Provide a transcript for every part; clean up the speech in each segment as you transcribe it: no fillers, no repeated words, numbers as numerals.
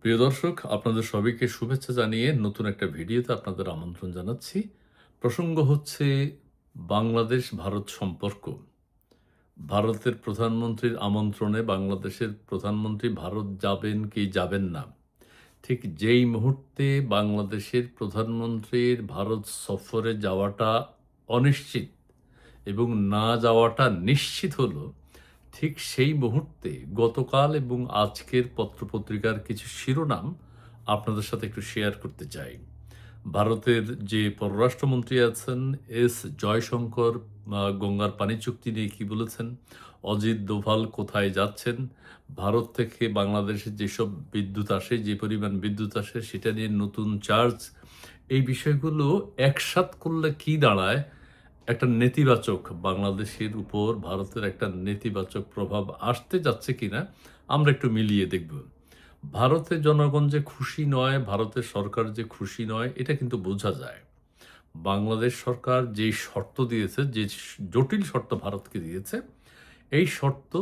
প্রিয় দর্শক, আপনাদের সবাইকে শুভেচ্ছা জানিয়ে নতুন একটা ভিডিওতে আপনাদের আমন্ত্রণ জানাচ্ছি। প্রসঙ্গ হচ্ছে বাংলাদেশ-ভারত সম্পর্ক। ভারতের প্রধানমন্ত্রীর আমন্ত্রণে বাংলাদেশের প্রধানমন্ত্রী ভারত যাবেন কি যাবেন না। ঠিক যেই মুহূর্তে বাংলাদেশের প্রধানমন্ত্রীর ভারত সফরে যাওয়াটা অনিশ্চিত এবং না যাওয়াটা নিশ্চিত হলো, ঠিক সেই মুহূর্তে গতকাল এবং আজকের পত্রপত্রিকার কিছু শিরোনাম আপনাদের সাথে একটু শেয়ার করতে চাই। ভারতের যে পররাষ্ট্রমন্ত্রী আছেন এস জয়শঙ্কর গঙ্গার পানি চুক্তি নিয়ে কি বলেছেন? অজিত দোভাল কোথায় যাচ্ছেন? ভারত থেকে বাংলাদেশে যেসব বিদ্যুৎ আসে, যে পরিমাণ বিদ্যুৎ আসে সেটা নিয়ে নতুন চার্জ, এই বিষয়গুলো একসাথ করলে কি দাঁড়ায়? একটা নেতিবাচক বাংলাদেশের উপর ভারতের একটা নেতিবাচক প্রভাব আসতে যাচ্ছে কিনা আমরা একটু মিলিয়ে দেখব। ভারতের জনগণ যে খুশি নয়, ভারতের সরকার যে খুশি নয়, এটা কিন্তু বোঝা যায়। বাংলাদেশ সরকার যেই শর্ত দিয়েছে, যে জটিল শর্ত ভারতকে দিয়েছে, এই শর্ত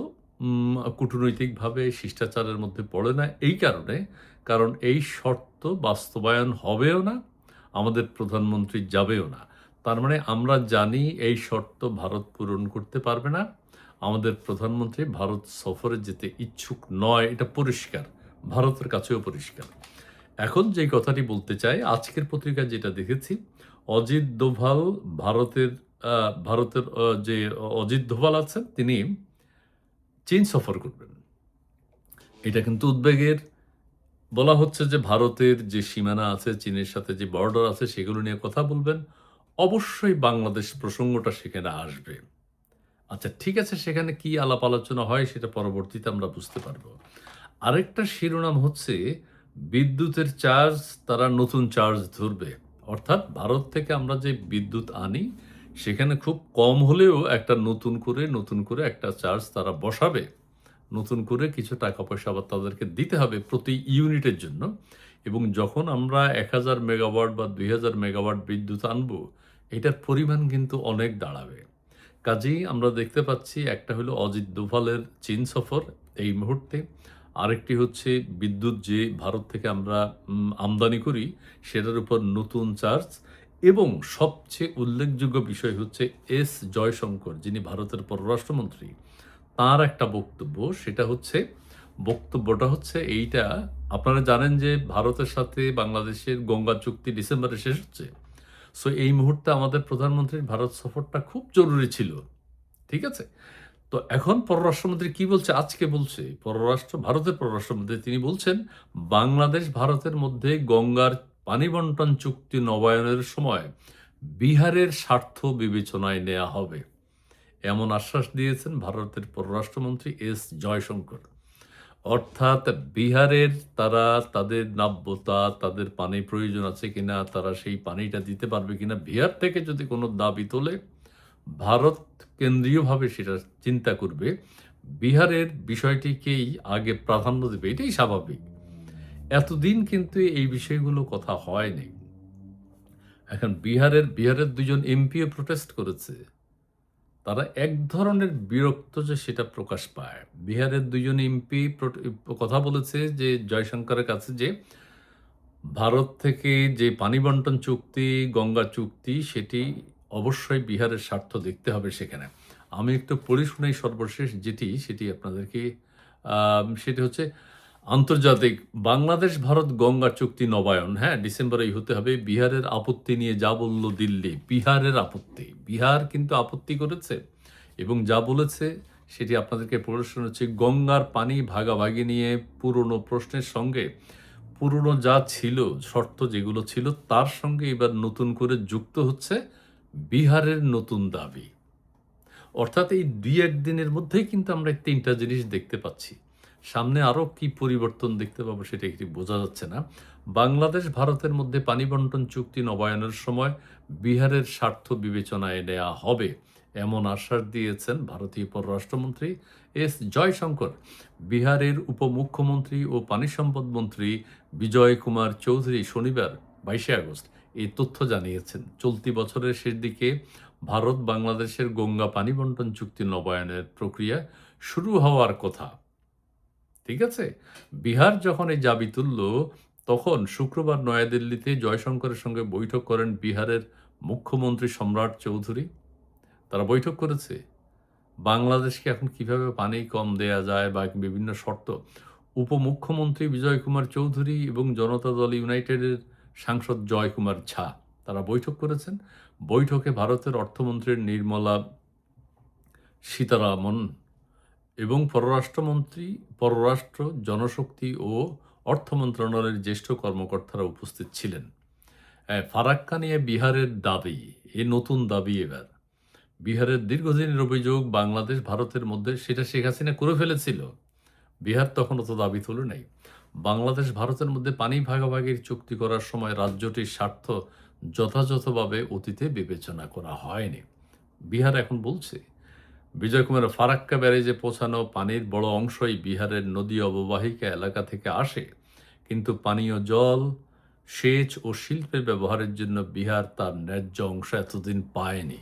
কূটনৈতিকভাবে শিষ্টাচারের মধ্যে পড়ে না এই কারণে, কারণ এই শর্ত বাস্তবায়ন হবেও না, আমাদের প্রধানমন্ত্রী যাবেও না। তার মানে আমরা জানি এই শর্ত ভারত পূরণ করতে পারবে না। আমাদের প্রধানমন্ত্রী ভারত সফরে যেতে ইচ্ছুক নয়, এটা পরিষ্কার। ভারতের কাছেও পরিষ্কার। এখন যেই কথাটি বলতে চাই, আজকের পত্রিকায় যেটা দেখেছি, অজিত দোভাল ভারতের যে অজিত দোভাল আছেন তিনি চীন সফর করবেন। এটা কিন্তু উদ্বেগের। বলা হচ্ছে যে ভারতের যে সীমানা আছে, চীনের সাথে যে বর্ডার আছে সেগুলো নিয়ে কথা বলবেন। অবশ্যই বাংলাদেশ প্রসঙ্গটা সেখানে আসবে। আচ্ছা, ঠিক আছে, সেখানে কি আলাপ আলোচনা হয় সেটা পরবর্তীতে আমরা বুঝতে পারব। আরেকটা শিরোনাম হচ্ছে বিদ্যুতের চার্জ, তারা নতুন চার্জ ধরবে। অর্থাৎ ভারত থেকে আমরা যে বিদ্যুৎ আনি সেখানে খুব কম হলেও একটা নতুন করে একটা চার্জ তারা বসাবে। নতুন করে কিছু টাকা পয়সা আবার তাদেরকে দিতে হবে প্রতি ইউনিটের জন্য। এবং যখন আমরা ১,০০০ মেগাওয়াট বা ২,০০০ মেগাওয়াট বিদ্যুৎ আনবো, এটার পরিমাণ কিন্তু অনেক দাঁড়াবে। কাজেই আমরা দেখতে পাচ্ছি, একটা হলো অজিত দোভালের চীন সফর এই মুহূর্তে। আরেকটি হচ্ছে বিদ্যুৎ যে ভারত থেকে আমরা আমদানি করি সেটার উপর নতুন চার্জ। এবং সবচেয়ে উল্লেখযোগ্য বিষয় হচ্ছে এস জয়শঙ্কর, যিনি ভারতের পররাষ্ট্রমন্ত্রী, তার একটা বক্তব্য, সেটা হচ্ছে, বক্তব্যটা হচ্ছে এইটা, আপনারা জানেন যে ভারতের সাথে বাংলাদেশের গঙ্গা চুক্তি ডিসেম্বরে শেষ হচ্ছে। সো এই মুহূর্তে আমাদের প্রধানমন্ত্রীর ভারত সফরটা খুব জরুরি ছিল। ঠিক আছে? তো এখন পররাষ্ট্রমন্ত্রী কি বলছে? আজকে বলছে ভারতের পররাষ্ট্রমন্ত্রী তিনি বলছেন, বাংলাদেশ ভারতের মধ্যে গঙ্গার পানি বন্টন চুক্তি নবায়নের সময় বিহারের স্বার্থ বিবেচনায় নেয়া হবে। এমন আশ্বাস দিয়েছেন ভারতের পররাষ্ট্রমন্ত্রী এস জয়শঙ্কর। অর্থাৎ বিহারের তারা তাদের নাব্যতা, তাদের পানি প্রয়োজন আছে কিনা, তারা সেই পানিটা দিতে পারবে কিনা, বিহার থেকে যদি কোনো দাবি তোলে, ভারত কেন্দ্রীয়ভাবে সেটা চিন্তা করবে। বিহারের বিষয়টিকেই আগে প্রাধান্য দেবে। এটাই স্বাভাবিক। এতদিন কিন্তু এই বিষয়গুলো কথা হয়নি। এখন বিহারের ২ জন এমপিও প্রোটেস্ট করেছে। তারা এক ধরনের বিরক্ত যে সেটা প্রকাশ পায়। বিহারের ২ জন এমপি কথা বলেছে যে জয়শঙ্করের কাছে, যে ভারত থেকে যে পানি বন্টন চুক্তি, গঙ্গা চুক্তি, সেটি অবশ্যই বিহারের স্বার্থ দেখতে হবে সেখানে। আমি একটু পড়ে শোনাই সর্বশেষ যেটি, সেটি আপনাদেরকে। সেটি হচ্ছে আন্তর্জাতিক বাংলাদেশ ভারত গঙ্গা চুক্তি নবায়ন, হ্যাঁ, ডিসেম্বরেই হতে হবে। বিহারের আপত্তি নিয়ে যা বলল দিল্লি, বিহারের আপত্তি। বিহার কিন্তু আপত্তি করেছে এবং যা বলেছে সেটি আপনাদেরকে পড়ে শোনাচ্ছি। গঙ্গার পানি ভাগাভাগি নিয়ে পুরনো প্রশ্নের সঙ্গে পুরনো যা ছিল, শর্ত যেগুলো ছিল তার সঙ্গে এবার নতুন করে যুক্ত হচ্ছে বিহারের নতুন দাবি। অর্থাৎ এই ২-১ দিনের মধ্যেই কিন্তু আমরা এই ৩ টা জিনিস দেখতে পাচ্ছি। সামনে আরো কি পরিবর্তন দেখতে পাবো সেটা ঠিক বোঝা যাচ্ছে না। বাংলাদেশ ভারতের মধ্যে পানি বন্টন চুক্তি নবায়নের সময় বিহারের স্বার্থ বিবেচনায় নেয়া হবে, এমন আশ্বাস দিয়েছেন ভারতীয় পররাষ্ট্রমন্ত্রী এস জয়শঙ্কর। বিহারের উপমুখ্যমন্ত্রী ও পানি সম্পদ মন্ত্রী বিজয় কুমার চৌধুরী শনিবার ২২শে আগস্ট এই তথ্য জানিয়েছেন। চলতি বছরের শেষ দিকে ভারত বাংলাদেশের গঙ্গা পানি বন্টন চুক্তি নবায়নের প্রক্রিয়া শুরু হওয়ার কথা। ঠিক আছে? বিহার যখন এই দাবি তুলল, তখন শুক্রবার নয়াদিল্লিতে জয়শঙ্করের সঙ্গে বৈঠক করেন বিহারের মুখ্যমন্ত্রী সম্রাট চৌধুরী। তারা বৈঠক করেছে। বাংলাদেশকে এখন কিভাবে পানি কম দেয়া যায় বা বিভিন্ন শর্ত। উপমুখ্যমন্ত্রী বিজয় কুমার চৌধুরী এবং জনতা দল ইউনাইটেডের সাংসদ জয়কুমার ঝা তারা বৈঠক করেছেন। বৈঠকে ভারতের অর্থমন্ত্রী নির্মলা সীতারামন এবং পররাষ্ট্র, জনশক্তি ও অর্থ মন্ত্রণালয়ের জ্যেষ্ঠ কর্মকর্তারা উপস্থিত ছিলেন। ফারাক্কা নিয়ে বিহারের দাবি, নতুন দাবি এবার। বিহারের দীর্ঘদিনের অভিযোগ বাংলাদেশ ভারতের মধ্যে, সেটা শেখ হাসিনা করে ফেলেছিল। বিহার তখন অত দাবি তোলে নাই। বাংলাদেশ ভারতের মধ্যে পানি ভাগাভাগির চুক্তি করার সময় রাজ্যটির স্বার্থ যথাযথভাবে অতীতে বিবেচনা করা হয়নি। বিহার এখন বলছে, বিজয় কুমার ফারাক্কা ব্যারেজে পৌঁছানো পানির বড় অংশই বিহারের নদী অববাহিকা এলাকা থেকে আসে, কিন্তু পানীয় জল, সেচ ও শিল্পের ব্যবহারের জন্য বিহার তার ন্যায্য অংশ এতদিন পায়নি।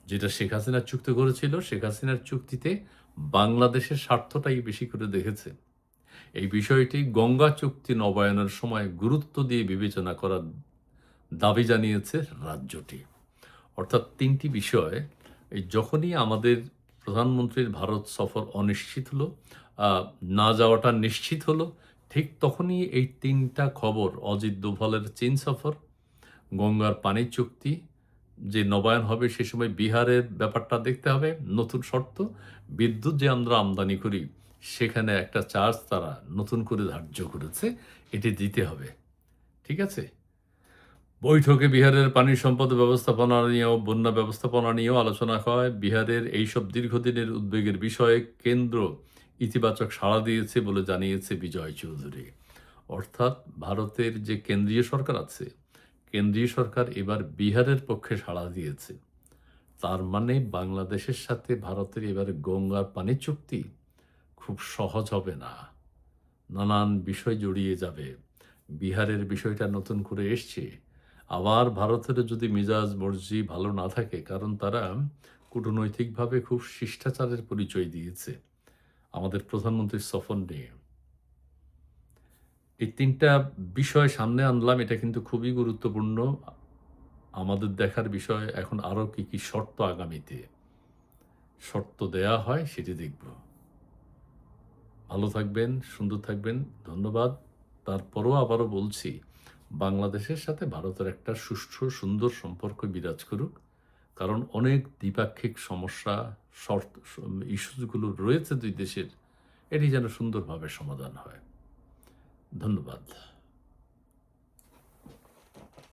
যেটা শেখ হাসিনা চুক্তি করেছিল, শেখ হাসিনার চুক্তিতে বাংলাদেশের স্বার্থটাই বেশি করে দেখেছে। এই বিষয়টি গঙ্গা চুক্তি নবায়নের সময় গুরুত্ব দিয়ে বিবেচনা করার দাবি জানিয়েছে রাজ্যটি। অর্থাৎ ৩টি বিষয়, এই যখনই আমাদের প্রধানমন্ত্রীর ভারত সফর অনিশ্চিত হলো, না যাওয়াটা নিশ্চিত হলো, ঠিক তখনই এই ৩টা খবর, অজিত দোভালের চীন সফর, গঙ্গার পানি চুক্তি যে নবায়ন হবে সে সময় বিহারের ব্যাপারটা দেখতে হবে, নতুন শর্ত, বিদ্যুৎ যে আমরা আমদানি করি সেখানে একটা চার্জ তারা নতুন করে ধার্য করেছে, এটি দিতে হবে। ঠিক আছে? বৈঠকে বিহারের পানি সম্পদ ব্যবস্থাপনা নিয়েও, বন্যা ব্যবস্থাপনা নিয়েও আলোচনা হয়। বিহারের এইসব দীর্ঘদিনের উদ্বেগের বিষয়ে কেন্দ্র ইতিবাচক সাড়া দিয়েছে বলে জানিয়েছে বিজয় চৌধুরী। অর্থাৎ ভারতের যে কেন্দ্রীয় সরকার আছে, কেন্দ্রীয় সরকার এবার বিহারের পক্ষে সাড়া দিয়েছে। তার মানে বাংলাদেশের সাথে ভারতের এবার গঙ্গার পানি চুক্তি খুব সহজ হবে না, নানান বিষয় জড়িয়ে যাবে। বিহারের বিষয়টা নতুন করে এসছে। আবার ভারতের যদি মেজাজ মর্জি ভালো না থাকে, কারণ তারা কূটনৈতিকভাবে খুব শিষ্টাচারের পরিচয় দিয়েছে আমাদের প্রধানমন্ত্রীর সফর নিয়ে। এই ৩টা বিষয় সামনে আনলাম, এটা কিন্তু খুবই গুরুত্বপূর্ণ। আমাদের দেখার বিষয় এখন আরও কি কি শর্ত আগামীতে শর্ত দেয়া হয় সেটি দেখব। ভালো থাকবেন, সুন্দর থাকবেন, ধন্যবাদ। তারপরও আবারও বলছি, বাংলাদেশের সাথে ভারতের একটা সুষ্ঠু সুন্দর সম্পর্ক বিরাজ করুক, কারণ অনেক দ্বিপাক্ষিক সমস্যা, শর্ত, ইস্যুগুলো রয়েছে দুই দেশের, এটি যেন সুন্দরভাবে সমাধান হয়। ধন্যবাদ।